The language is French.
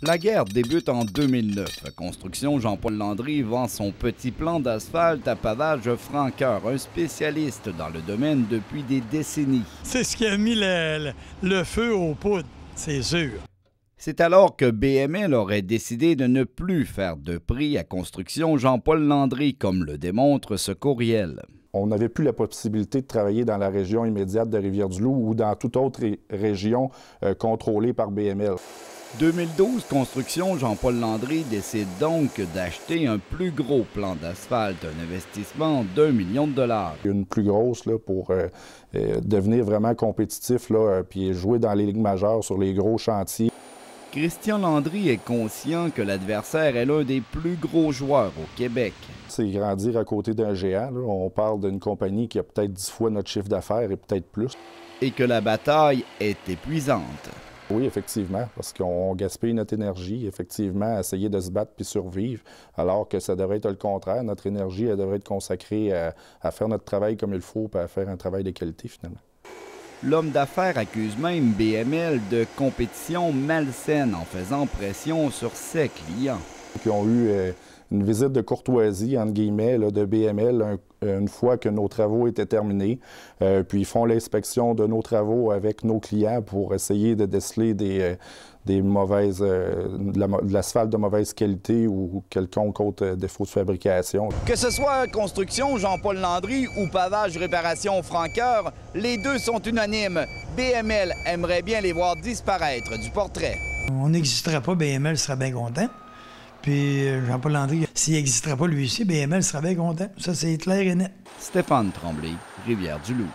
La guerre débute en 2009. Construction Jean-Paul Landry vend son petit plan d'asphalte à Pavage Franqueur, un spécialiste dans le domaine depuis des décennies. C'est ce qui a mis le feu aux poudres, c'est sûr. C'est alors que BML aurait décidé de ne plus faire de prix à Construction Jean-Paul Landry, comme le démontre ce courriel. On n'avait plus la possibilité de travailler dans la région immédiate de Rivière-du-Loup ou dans toute autre région contrôlée par BML. 2012, Construction Jean-Paul Landry décide donc d'acheter un plus gros plan d'asphalte, un investissement d'1 million de dollars. Une plus grosse là, pour devenir vraiment compétitif puis jouer dans les ligues majeures sur les gros chantiers. Christian Landry est conscient que l'adversaire est l'un des plus gros joueurs au Québec. C'est grandir à côté d'un géant. Là. On parle d'une compagnie qui a peut-être 10 fois notre chiffre d'affaires et peut-être plus. Et que la bataille est épuisante. Oui, effectivement, parce qu'on gaspille notre énergie, effectivement, à essayer de se battre puis survivre, alors que ça devrait être le contraire. Notre énergie, elle devrait être consacrée à faire notre travail comme il faut puis à faire un travail de qualité, finalement. L'homme d'affaires accuse même BML de compétition malsaine en faisant pression sur ses clients. Qui ont eu une visite de courtoisie, entre guillemets, là, de BML une fois que nos travaux étaient terminés. Puis ils font l'inspection de nos travaux avec nos clients pour essayer de déceler de l'asphalte de mauvaise qualité ou quelconque autre défaut de fabrication. Que ce soit Construction Jean-Paul Landry ou Pavage Réparation Franqueur, les deux sont unanimes. BML aimerait bien les voir disparaître du portrait. On n'existerait pas, BML serait bien content. Puis Jean-Paul Landry, s'il n'existerait pas lui aussi, BML serait bien content. Ça, c'est clair et net. Stéphane Tremblay, Rivière-du-Loup.